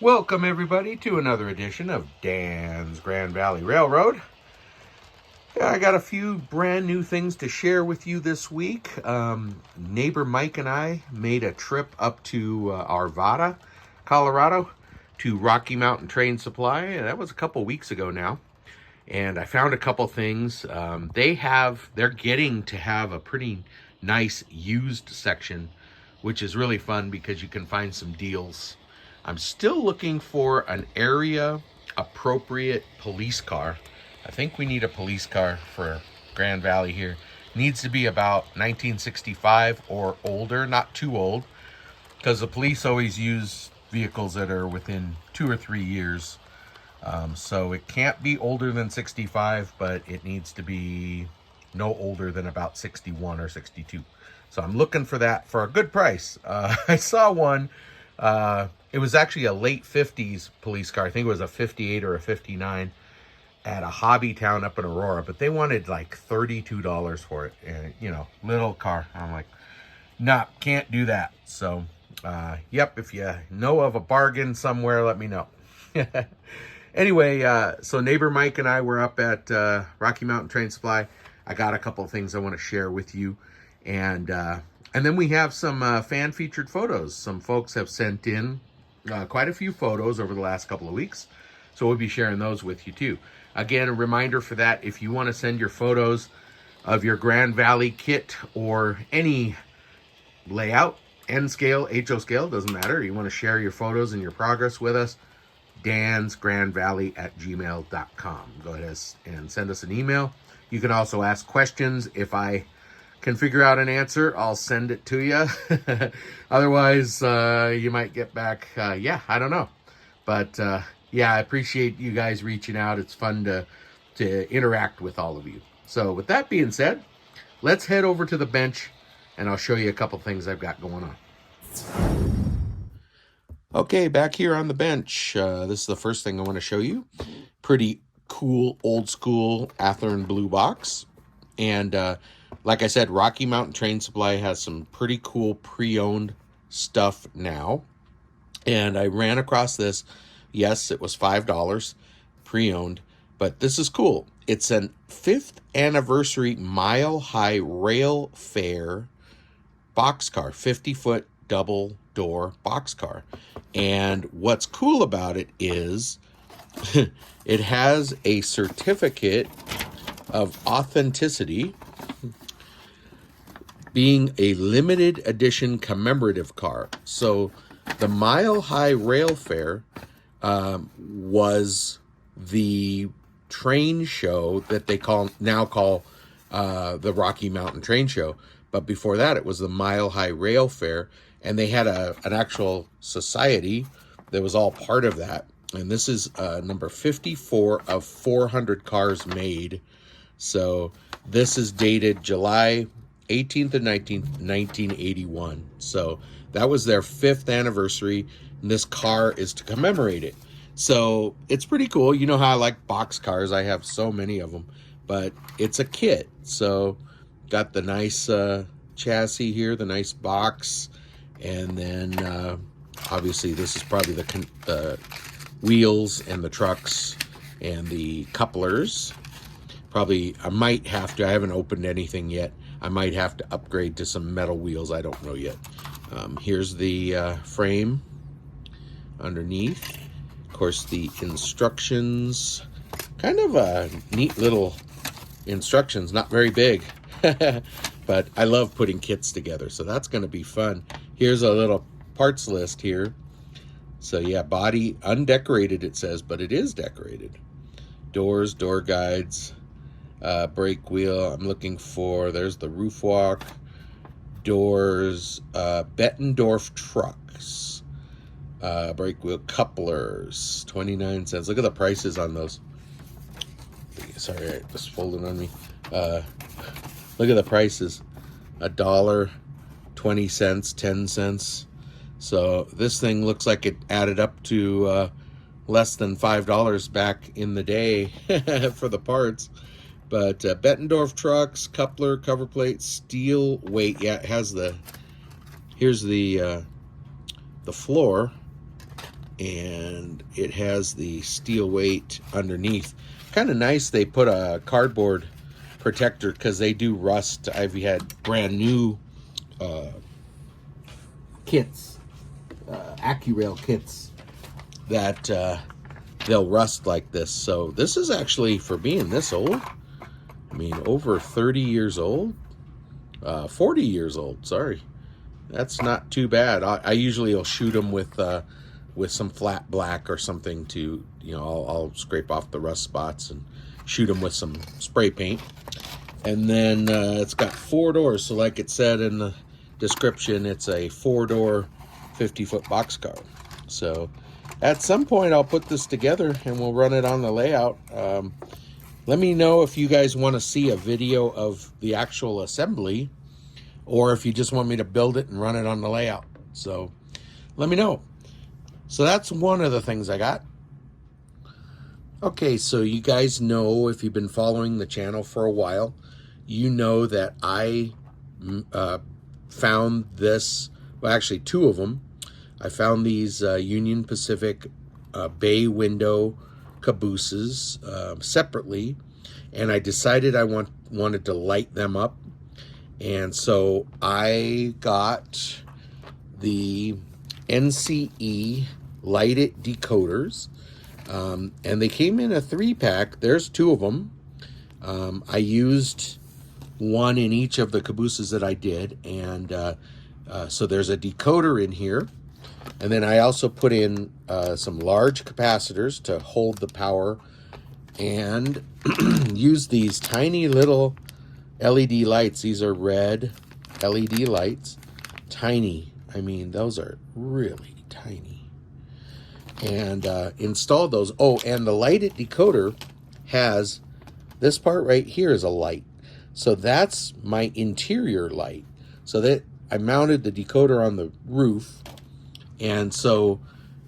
Welcome everybody to another edition of Dan's Grand Valley Railroad. I got a few brand new things to share with you this week. Neighbor Mike and I made a trip up to Arvada, Colorado, to Rocky Mountain Train Supply. That was a couple weeks ago now. And I found a couple things. They're getting to have a pretty nice used section, which is really fun because you can find some deals. I'm still looking for an area appropriate police car. I think we need a police car for Grand Valley here. Needs to be about 1965 or older, not too old, because the police always use vehicles that are within 2 or 3 years. So it can't be older than 65, but it needs to be no older than about 61 or 62. So I'm looking for that for a good price. I saw one. It was actually a late 50s police car. I think it was a 58 or a 59 at a hobby town up in Aurora, but they wanted like $32 for it. And, you know, little car. I'm like, nah, can't do that. So, yep, if you know of a bargain somewhere, let me know. Anyway, so neighbor Mike and I were up at Rocky Mountain Train Supply. I got a couple of things I want to share with you. And then we have some fan featured photos. Some folks have sent in quite a few photos over the last couple of weeks. So we'll be sharing those with you too. Again, a reminder for that, if you want to send your photos of your Grand Valley kit or any layout, N scale, HO scale, doesn't matter. You want to share your photos and your progress with us, dansgrandvalley@gmail.com. Go ahead and send us an email. You can also ask questions. If I can figure out an answer, I'll send it to you. Otherwise, you might get back, yeah, I don't know. But yeah, I appreciate you guys reaching out. It's fun to interact with all of you. So with that being said, let's head over to the bench and I'll show you a couple things I've got going on. Okay, back here on the bench, this is the first thing I want to show you. Pretty cool, old school Athearn blue box. And like I said, Rocky Mountain Train Supply has some pretty cool pre-owned stuff now. And I ran across this. Yes, it was $5 pre-owned, but this is cool. It's a 5th anniversary mile-high rail fair boxcar, 50-foot double door boxcar. And what's cool about it is it has a certificate of authenticity, being a limited edition commemorative car. So the Mile High Rail Fair was the train show that they now call the Rocky Mountain Train Show. But before that, it was the Mile High Rail Fair, and they had an actual society that was all part of that. And this is number 54 of 400 cars made. So this is dated July 18th and 19th, 1981. So that was their 5th anniversary, and this car is to commemorate it. So it's pretty cool. You know how I like box cars. I have so many of them, but it's a kit. So got the nice chassis here, the nice box, and then obviously this is probably the wheels and the trucks and the couplers. Probably I might have to, I haven't opened anything yet. I might have to upgrade to some metal wheels. I don't know yet. Here's the frame underneath. Of course, the instructions. Kind of a neat little instructions, not very big. But I love putting kits together, so that's going to be fun. Here's a little parts list here. So yeah, body undecorated it says, but it is decorated. Doors, door guides, brake wheel. I'm looking for, there's the roof walk, doors, Bettendorf trucks, brake wheel couplers, 29 cents. Look at the prices on those. Sorry, I just folded on me. Look at the prices. $1, 20 cents, 10 cents. So this thing looks like it added up to less than $5 back in the day for the parts. But Bettendorf trucks, coupler, cover plate, steel weight. Yeah, it has the, here's the floor. and it has the steel weight underneath. Kind of nice they put a cardboard protector because they do rust. I've had brand new kits, AccuRail kits, that they'll rust like this. So this is actually, for being this old, I mean, over 30 years old, 40 years old, sorry. That's not too bad. I usually will shoot them with some flat black or something to, you know, I'll scrape off the rust spots and shoot them with some spray paint. And then it's got 4 doors. So like it said in the description, it's a 4-door, 50-foot boxcar. So at some point I'll put this together and we'll run it on the layout. Let me know if you guys want to see a video of the actual assembly, or if you just want me to build it and run it on the layout. So let me know. So that's one of the things I got. Okay, so you guys know, if you've been following the channel for a while, you know that I found this, well, actually 2 of them. I found these Union Pacific bay window cabooses separately, and I decided I wanted to light them up. And so I got the NCE Light It decoders, and they came in a 3-pack. There's 2 of them. I used 1 in each of the cabooses that I did, and so there's a decoder in here. And then I also put in some large capacitors to hold the power, and use these tiny little LED lights. These are red LED lights. Tiny. I mean, those are really tiny. And installed those. Oh, and the Light It decoder has this part right here is a light. So that's my interior light. So that I mounted the decoder on the roof. And so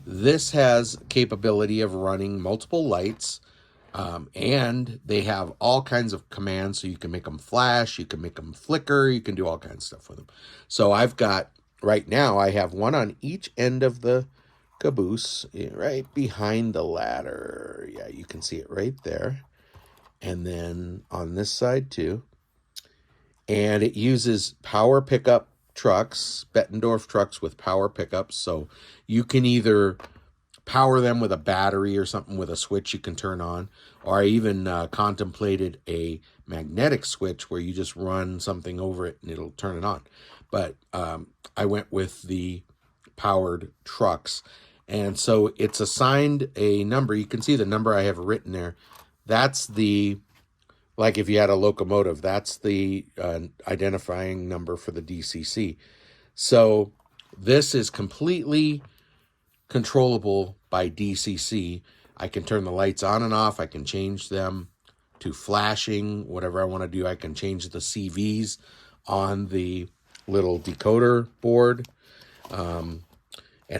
this has capability of running multiple lights. And they have all kinds of commands, so you can make them flash, you can make them flicker, you can do all kinds of stuff with them. So I've got, right now, I have one on each end of the caboose, right behind the ladder. Yeah, you can see it right there. And then on this side too. And it uses power pickup trucks, Bettendorf trucks with power pickups. So you can either power them with a battery or something with a switch you can turn on, or I even contemplated a magnetic switch where you just run something over it and it'll turn it on. But I went with the powered trucks, and so it's assigned a number. You can see the number I have written there. That's the, like if you had a locomotive, that's the identifying number for the DCC. So this is completely controllable by DCC. I can turn the lights on and off. I can change them to flashing, whatever I want to do. I can change the CVs on the little decoder board, and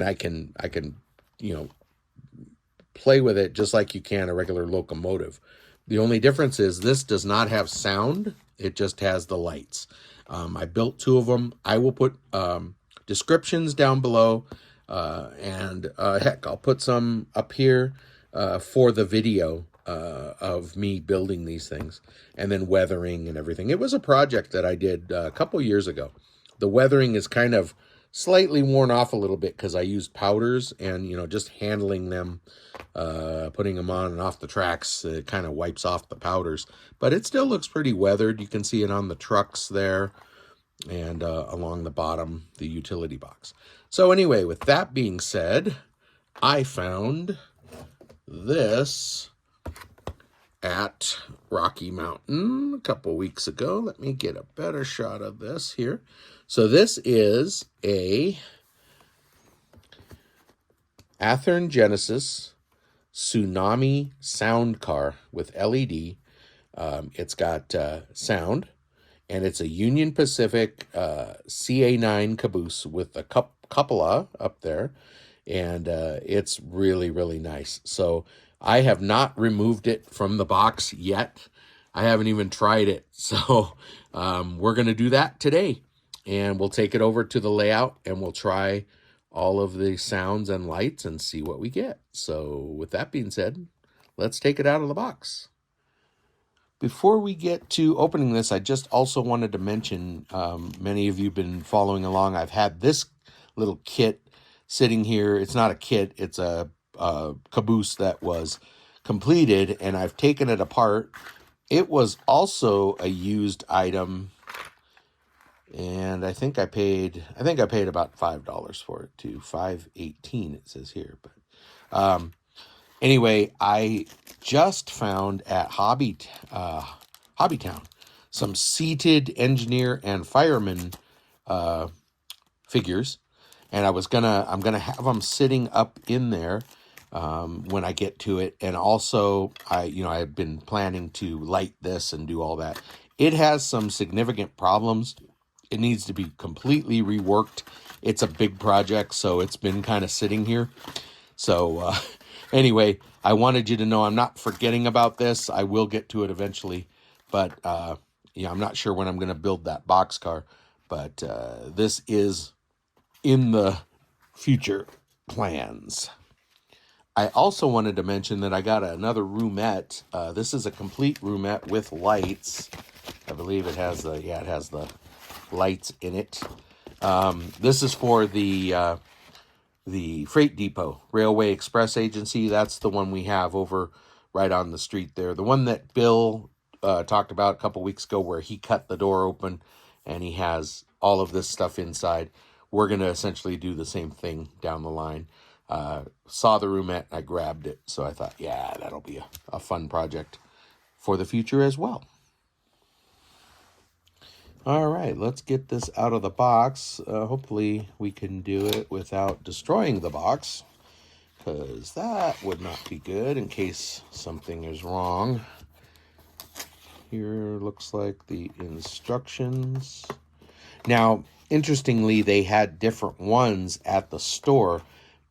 I can you know, play with it just like you can a regular locomotive. The only difference is this does not have sound. It just has the lights. I built 2 of them. I will put descriptions down below. And heck, I'll put some up here for the video of me building these things, and then weathering and everything. It was a project that I did a couple years ago. The weathering is kind of slightly worn off a little bit because I used powders, and, you know, just handling them, putting them on and off the tracks, it kind of wipes off the powders. But it still looks pretty weathered. You can see it on the trucks there, and along the bottom, the utility box. So anyway, with that being said, I found this at Rocky Mountain a couple weeks ago. Let me get a better shot of this here. So this is a Athearn Genesis Tsunami Sound car with LED. It's got sound. And it's a Union Pacific CA-9 caboose with a cupola up there. And it's really, really nice. So I have not removed it from the box yet. I haven't even tried it. So we're going to do that today. And we'll take it over to the layout and we'll try all of the sounds and lights and see what we get. So with that being said, let's take it out of the box. Before we get to opening this, I just also wanted to mention, many of you have been following along. I've had this little kit sitting here. It's not a kit, it's a caboose that was completed, and I've taken it apart. It was also a used item, and I think I paid about $5 for it too. $5.18 it says here. But anyway, I just found at Hobbytown some seated engineer and fireman figures, and I'm gonna have them sitting up in there when I get to it. And also, I've been planning to light this and do all that. It has some significant problems. It needs to be completely reworked. It's a big project, so it's been kind of sitting here. So anyway, I wanted you to know I'm not forgetting about this. I will get to it eventually, but I'm not sure when I'm going to build that boxcar. But this is in the future plans. I also wanted to mention that I got another roomette. This is a complete roomette with lights. I believe it has the lights in it. This is for the freight depot, Railway Express Agency. That's the one we have over right on the street there. The one that Bill talked about a couple weeks ago, where he cut the door open and he has all of this stuff inside. We're going to essentially do the same thing down the line. Saw the roomette, I grabbed it. So I thought, yeah, that'll be a fun project for the future as well. All right, let's get this out of the box. Hopefully we can do it without destroying the box, because that would not be good in case something is wrong. Here looks like the instructions. Now, interestingly, they had different ones at the store,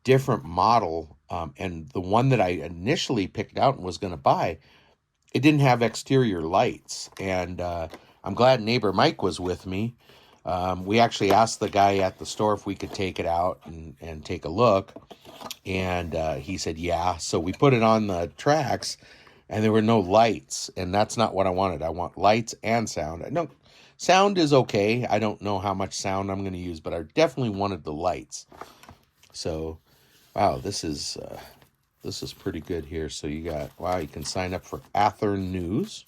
different model, and the one that I initially picked out and was going to buy, it didn't have exterior lights, and I'm glad neighbor Mike was with me. We actually asked the guy at the store if we could take it out and take a look. And he said, yeah. So we put it on the tracks, and there were no lights. And that's not what I wanted. I want lights and sound. No, sound is okay. I don't know how much sound I'm going to use, but I definitely wanted the lights. So, wow, this is pretty good here. So you can sign up for Athearn News.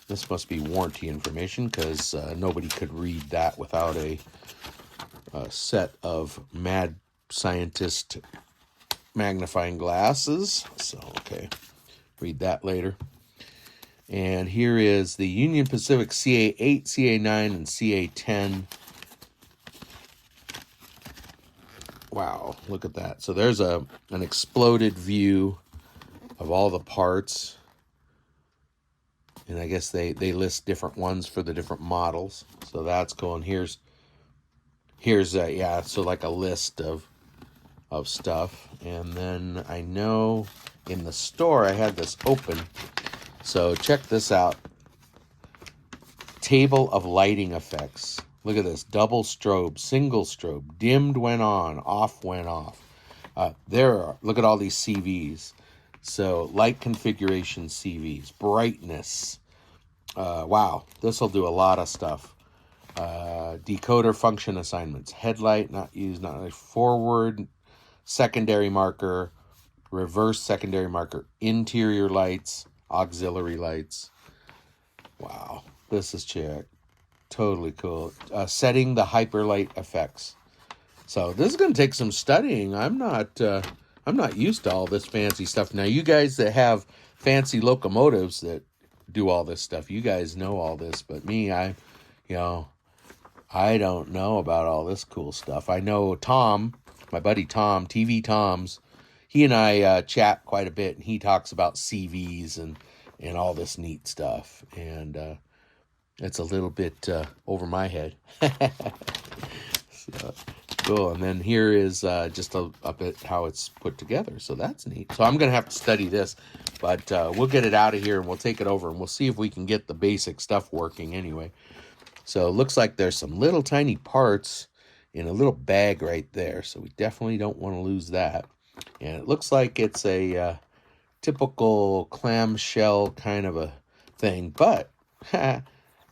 This must be warranty information, because nobody could read that without a set of mad scientist magnifying glasses. So, okay, read that later. And here is the Union Pacific CA-8, CA-9, and CA-10. Wow, look at that. So there's an exploded view of all the parts. And I guess they list different ones for the different models. So that's cool. And here's so like a list of stuff. And then I know in the store I had this open. So check this out. Table of lighting effects. Look at this. Double strobe, single strobe, dimmed went on, off went off. Look at all these CVs. So light configuration CVs, brightness. Wow, this will do a lot of stuff. Decoder function assignments, headlight not used, not like forward secondary marker, reverse secondary marker, interior lights, auxiliary lights. Wow, this is totally cool. Setting the hyperlight effects. So this is going to take some studying. I'm not used to all this fancy stuff. Now, you guys that have fancy locomotives that do all this stuff, you guys know all this. But me, I don't know about all this cool stuff. I know Tom, my buddy Tom, TV Toms, he and I chat quite a bit, and he talks about CVs and all this neat stuff. And it's a little bit over my head. So, cool. And then here is just a bit how it's put together. So that's neat. So I'm going to have to study this, but we'll get it out of here and we'll take it over and we'll see if we can get the basic stuff working anyway. So it looks like there's some little tiny parts in a little bag right there. So we definitely don't want to lose that. And it looks like it's a typical clamshell kind of a thing, but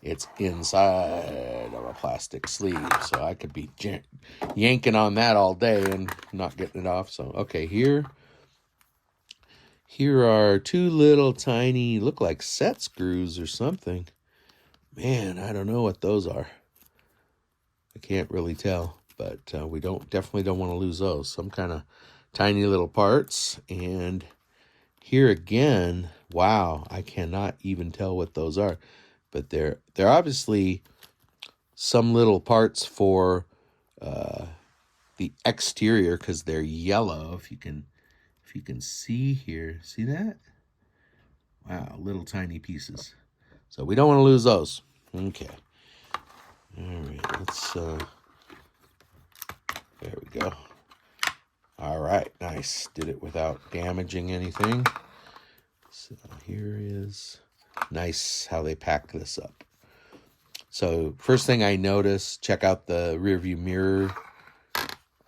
it's inside of a plastic sleeve. So I could be yanking on that all day and not getting it off. So, okay, here are two little tiny, look like set screws or something. Man, I don't know what those are. I can't really tell, but we definitely don't want to lose those. Some kind of tiny little parts. And here again, wow, I cannot even tell what those are, but they're obviously some little parts for the exterior, because they're yellow. If you can see here, see that? Wow, little tiny pieces. So we don't want to lose those. Okay. All right, let's, there we go. All right, nice. Did it without damaging anything. So here is nice how they packed this up. So first thing I noticed, check out the rear view mirror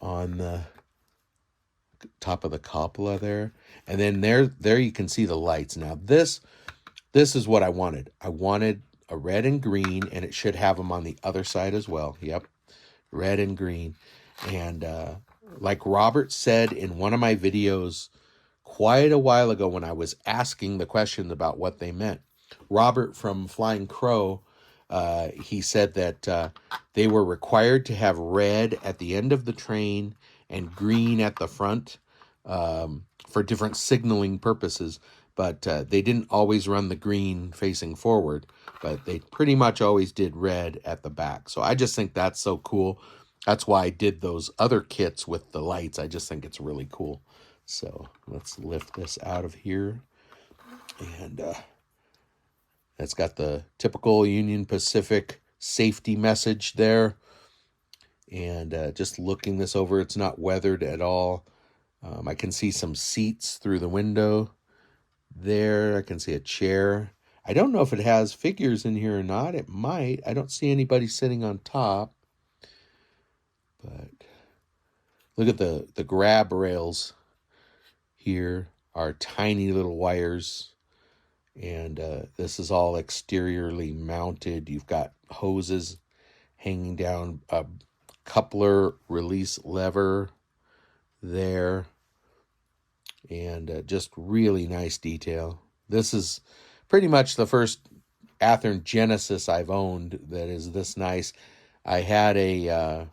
on the top of the cupola there. And then there you can see the lights. Now this is what I wanted. I wanted a red and green, and it should have them on the other side as well. Yep, red and green. And like Robert said in one of my videos quite a while ago when I was asking the questions about what they meant, Robert from Flying Crow, he said that they were required to have red at the end of the train and green at the front for different signaling purposes. But they didn't always run the green facing forward, but they pretty much always did red at the back. So I just think that's so cool. That's why I did those other kits with the lights. I just think it's really cool. So let's lift this out of here. And it's got the typical Union Pacific safety message there. And just looking this over, it's not weathered at all. I can see some seats through the window there. I can see a chair. I don't know if it has figures in here or not. It might. I don't see anybody sitting on top. But look at the grab rails here are tiny little wires. And this is all exteriorly mounted. You've got hoses hanging down, a coupler release lever there. And just really nice detail. This is pretty much the first Athearn Genesis I've owned that is this nice. I had a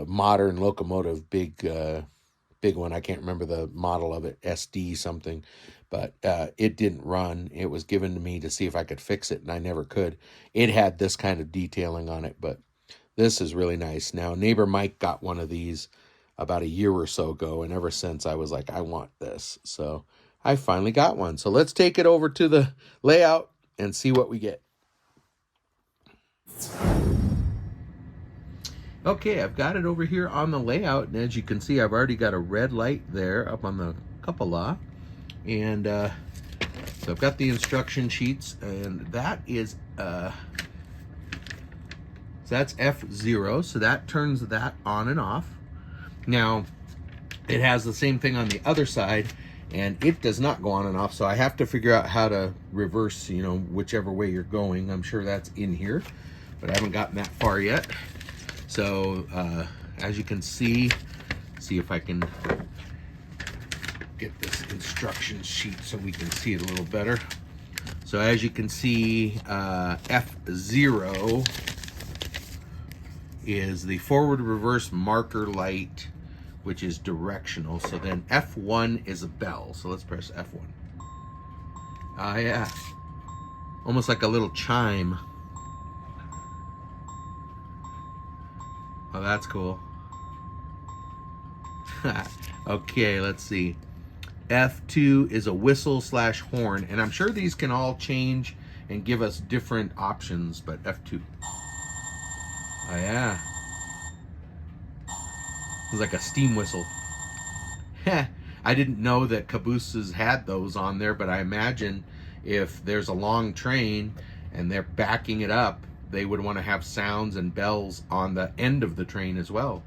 modern locomotive, big one. I can't remember the model of it, SD something, but it didn't run. It was given to me to see if I could fix it, and I never could. It had this kind of detailing on it, but this is really nice. Now, neighbor Mike got one of these about a year or so ago, and ever since I was like, I want this. So I finally got one. So let's take it over to the layout and see what we get. Okay, I've got it over here on the layout, and as you can see, I've already got a red light there up on the cupola. And so I've got the instruction sheets, and that is so that's F0, so that turns that on and off. Now, it has the same thing on the other side, and it does not go on and off, so I have to figure out how to reverse, whichever way you're going. I'm sure that's in here, but I haven't gotten that far yet. So, as you can see if I can get this instruction sheet so we can see it a little better. So, as you can see, F0 is the forward reverse marker light, which is directional. So then F1 is a bell. So let's press F1. Ah, yeah. Almost like a little chime. Oh, that's cool. Okay, let's see. F2 is a whistle / horn. And I'm sure these can all change and give us different options, but F2. Oh, yeah. It's like a steam whistle. I didn't know that Cabooses had those on there, but I imagine if there's a long train and they're backing it up, they would want to have sounds and bells on the end of the train as well.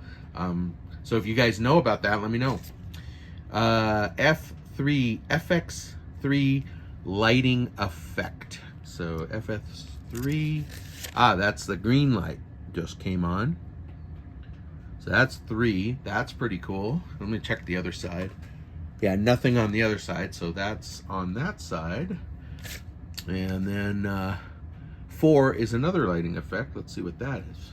So if you guys know about that, let me know. FX3 lighting effect. So FX3, that's the green light just came on. So that's 3. That's pretty cool. Let me check the other side. Yeah, nothing on the other side, so that's on that side. And then 4 is another lighting effect. Let's see what that is.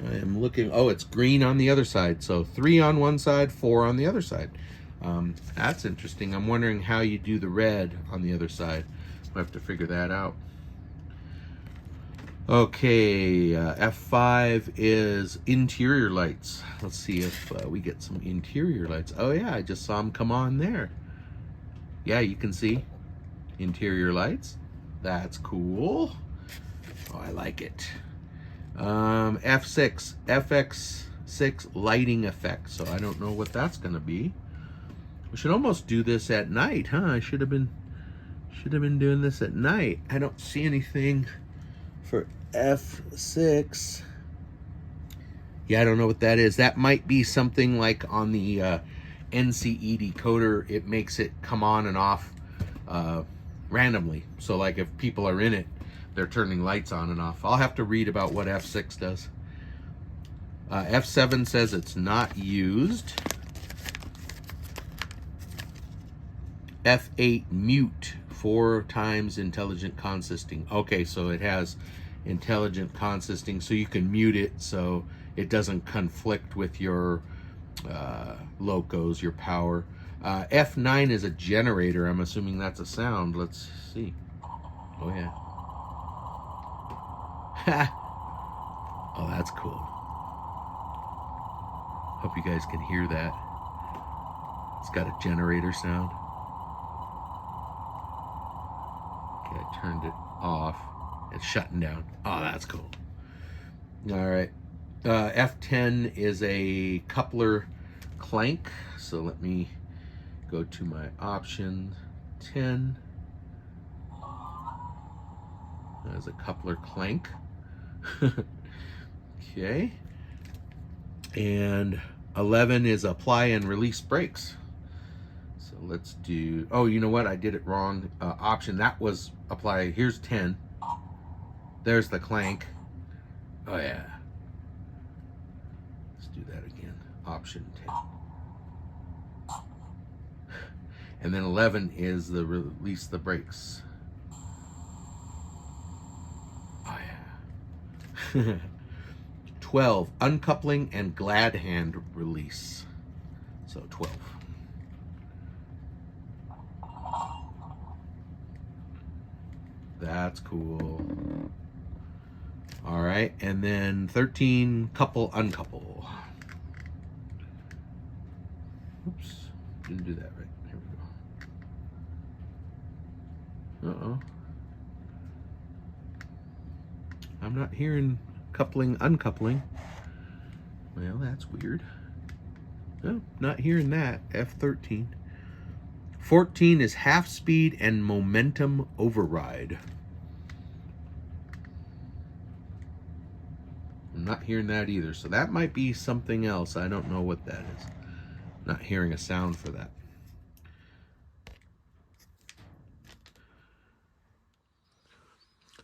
I am looking, oh, it's green on the other side. So 3 on one side, 4 on the other side. That's interesting. I'm wondering how you do the red on the other side. We'll have to figure that out. Okay, F5 is interior lights. Let's see if we get some interior lights. Oh yeah, I just saw them come on there. Yeah, you can see interior lights. That's cool. Oh, I like it. F6, FX6 lighting effect. So I don't know what that's gonna be. We should almost do this at night, huh? I should have been doing this at night. I don't see anything for F6. Yeah, I don't know what that is. That might be something like on the NCE decoder. It makes it come on and off randomly. So like if people are in it, they're turning lights on and off. I'll have to read about what F6 does. F7 says it's not used. F8 mute, 4 times intelligent consisting. Okay, so it has intelligent consisting, so you can mute it so it doesn't conflict with your locos, your power. F9 is a generator. I'm assuming that's a sound. Let's see. Oh yeah. Oh, that's cool. Hope you guys can hear that. It's got a generator sound. Okay, I turned it off. It's shutting down. Oh, that's cool. All right. F10 is a coupler clank. So let me go to my option 10. There's a coupler clank. Okay. And 11 is apply and release brakes. So let's do, oh, you know what? I did it wrong. Option, that was apply. Here's 10. There's the clank. Oh yeah. Let's do that again. Option 10. And then 11 is the release the brakes. Oh yeah. 12, uncoupling and glad hand release. So 12. That's cool. All right, and then 13, couple, uncouple. Oops, didn't do that right. Here we go. Uh-oh. I'm not hearing coupling, uncoupling. Well, that's weird. No, not hearing that. F13. 14 is half speed and momentum override. I'm not hearing that either. So that might be something else. I don't know what that is. Not hearing a sound for that.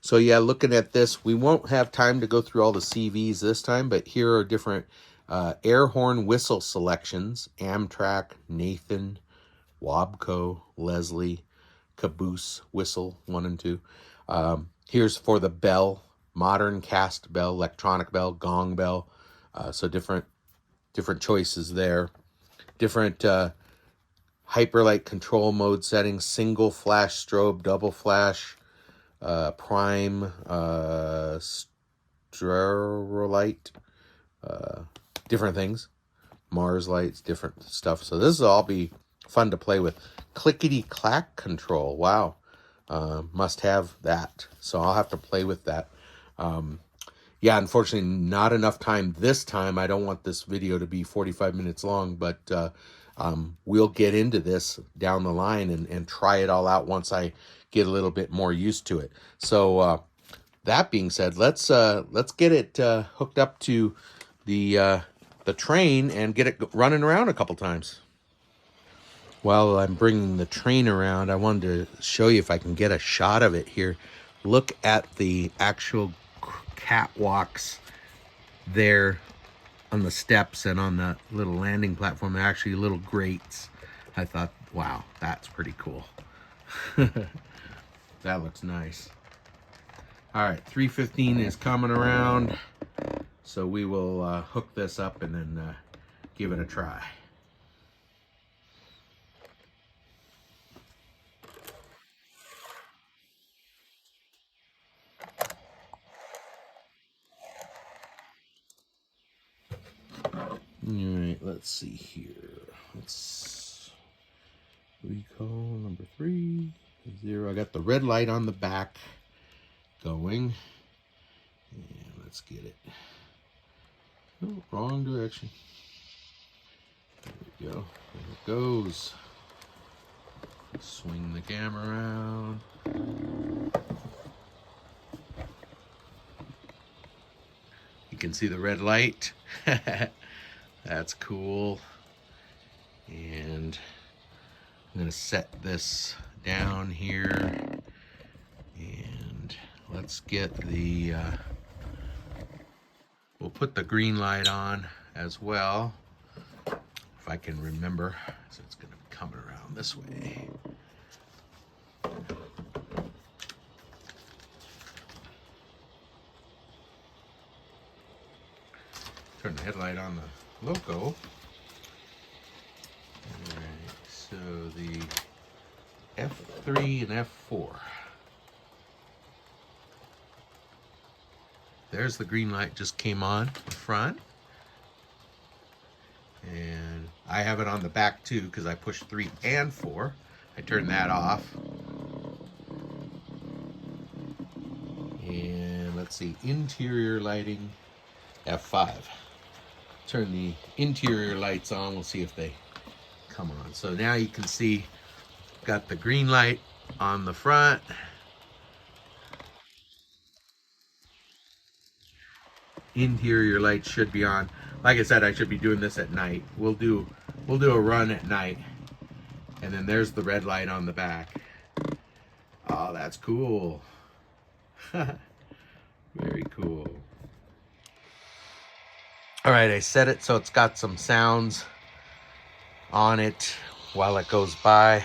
So yeah, looking at this, we won't have time to go through all the CVs this time, but here are different air horn whistle selections. Amtrak, Nathan, Wabco, Leslie, Caboose, whistle 1 and 2. Here's for the bell, modern cast bell, electronic bell, gong bell. So different choices there. Different hyperlight control mode settings, single flash strobe, double flash, prime, strobelight, different things. Mars lights, different stuff. So this will all be fun to play with. Clickety clack control. Wow. Must have that. So I'll have to play with that. Yeah, unfortunately, not enough time this time. I don't want this video to be 45 minutes long, but we'll get into this down the line and try it all out once I get a little bit more used to it. So that being said, let's get it hooked up to the train and get it running around a couple times. While I'm bringing the train around, I wanted to show you if I can get a shot of it here. Look at the actual catwalks there on the steps and on the little landing platform. They're actually little grates. I thought, wow, that's pretty cool. That looks nice. All right, 315 is coming around, so we will hook this up and then give it a try. All right, let's see here. We call number 3, 0. I got the red light on the back going. And let's get it. Oh, wrong direction. There we go. There it goes. Swing the camera around. You can see the red light. That's cool. And I'm going to set this down here. And let's get the, we'll put the green light on as well. If I can remember. So it's going to be coming around this way. Turn the headlight on the loco. Alright, so the F3 and F4. There's the green light just came on the front. And I have it on the back too because I pushed 3 and 4. I turned that off. And let's see, interior lighting, F5. Turn the interior lights on. We'll see if they come on. So now you can see, got the green light on the front. Interior lights should be on. Like I said, I should be doing this at night. We'll do a run at night. And then there's the red light on the back. Oh, that's cool. Very cool. All right, I set it so it's got some sounds on it while it goes by.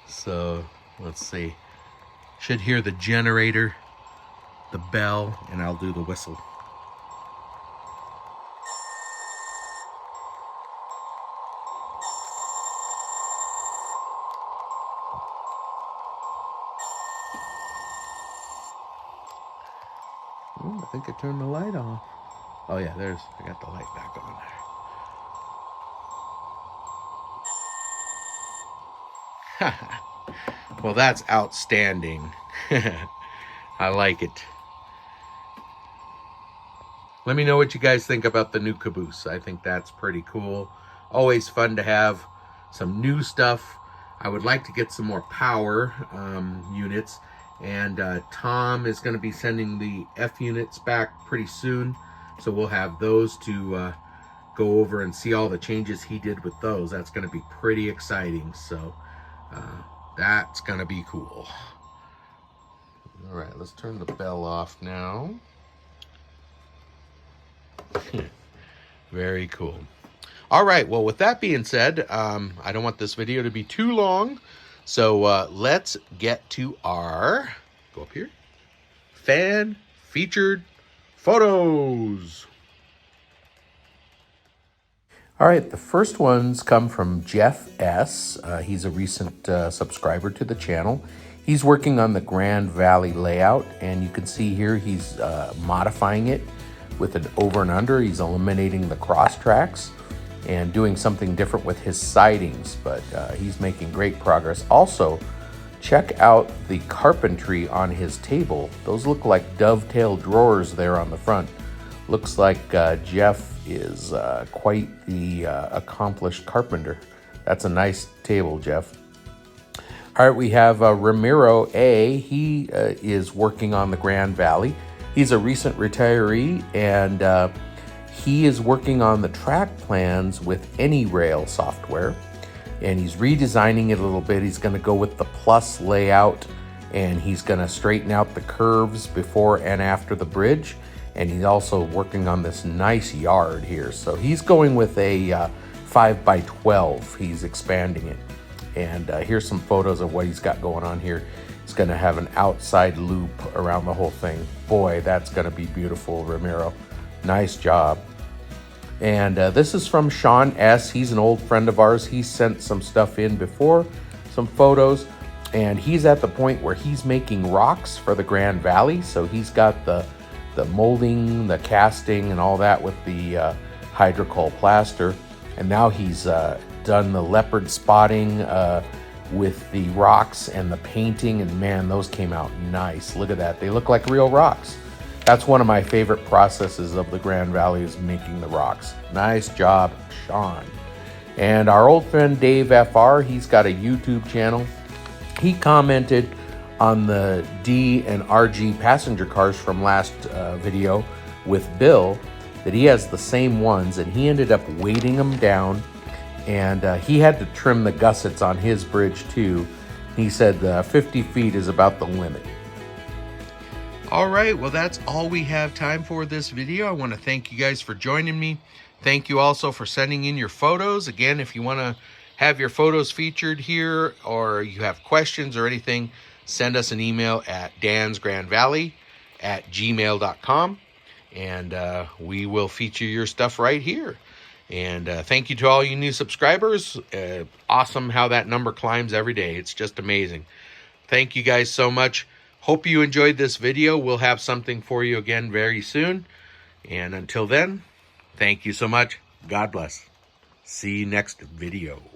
So let's see. Should hear the generator, the bell, and I'll do the whistle. Oh, I think I turned the light off. Oh yeah, I got the light back on there. Well, that's outstanding. I like it. Let me know what you guys think about the new Caboose. I think that's pretty cool. Always fun to have some new stuff. I would like to get some more power units. And Tom is going to be sending the F units back pretty soon. So we'll have those to go over and see all the changes he did with those. That's going to be pretty exciting. So that's going to be cool. All right, let's turn the bell off now. Very cool. All right, well, with that being said, I don't want this video to be too long. So let's get to our, go up here, Fan Featured Photos. All right, the first ones come from Jeff S. He's a recent subscriber to the channel. He's working on the Grand Valley layout, and you can see here he's modifying it with an over and under. He's eliminating the cross tracks and doing something different with his sidings, but he's making great progress. Also, check out the carpentry on his table. Those look like dovetail drawers there on the front. Looks like Jeff is quite the accomplished carpenter. That's a nice table, Jeff. All right, we have Ramiro A. He is working on the Grand Valley. He's a recent retiree, and he is working on the track plans with AnyRail software, and he's redesigning it a little bit. He's going to go with the Plus layout, and he's going to straighten out the curves before and after the bridge, and he's also working on this nice yard here. So he's going with a 5x12. He's expanding it. And here's some photos of what he's got going on here. He's going to have an outside loop around the whole thing. Boy, that's going to be beautiful, Ramiro. Nice job. And this is from Sean S. He's an old friend of ours. He sent some stuff in before, some photos. And he's at the point where he's making rocks for the Grand Valley. So he's got the molding, the casting, and all that with the hydrocoal plaster. And now he's done the leopard spotting with the rocks and the painting, and man, those came out nice. Look at that. They look like real rocks. That's one of my favorite processes of the Grand Valley, is making the rocks. Nice job, Sean. And our old friend Dave FR, he's got a YouTube channel. He commented on the D and RG passenger cars from last video with Bill, that he has the same ones, and he ended up weighting them down, and he had to trim the gussets on his bridge too. He said 50 feet is about the limit. All right, well, that's all we have time for this video. I want to thank you guys for joining me. Thank you also for sending in your photos. Again, if you want to have your photos featured here, or you have questions or anything, send us an email at dansgrandvalley@gmail.com, and we will feature your stuff right here. And thank you to all you new subscribers. Awesome how that number climbs every day. It's just amazing. Thank you guys so much. Hope you enjoyed this video. We'll have something for you again very soon. And until then, thank you so much. God bless. See you next video.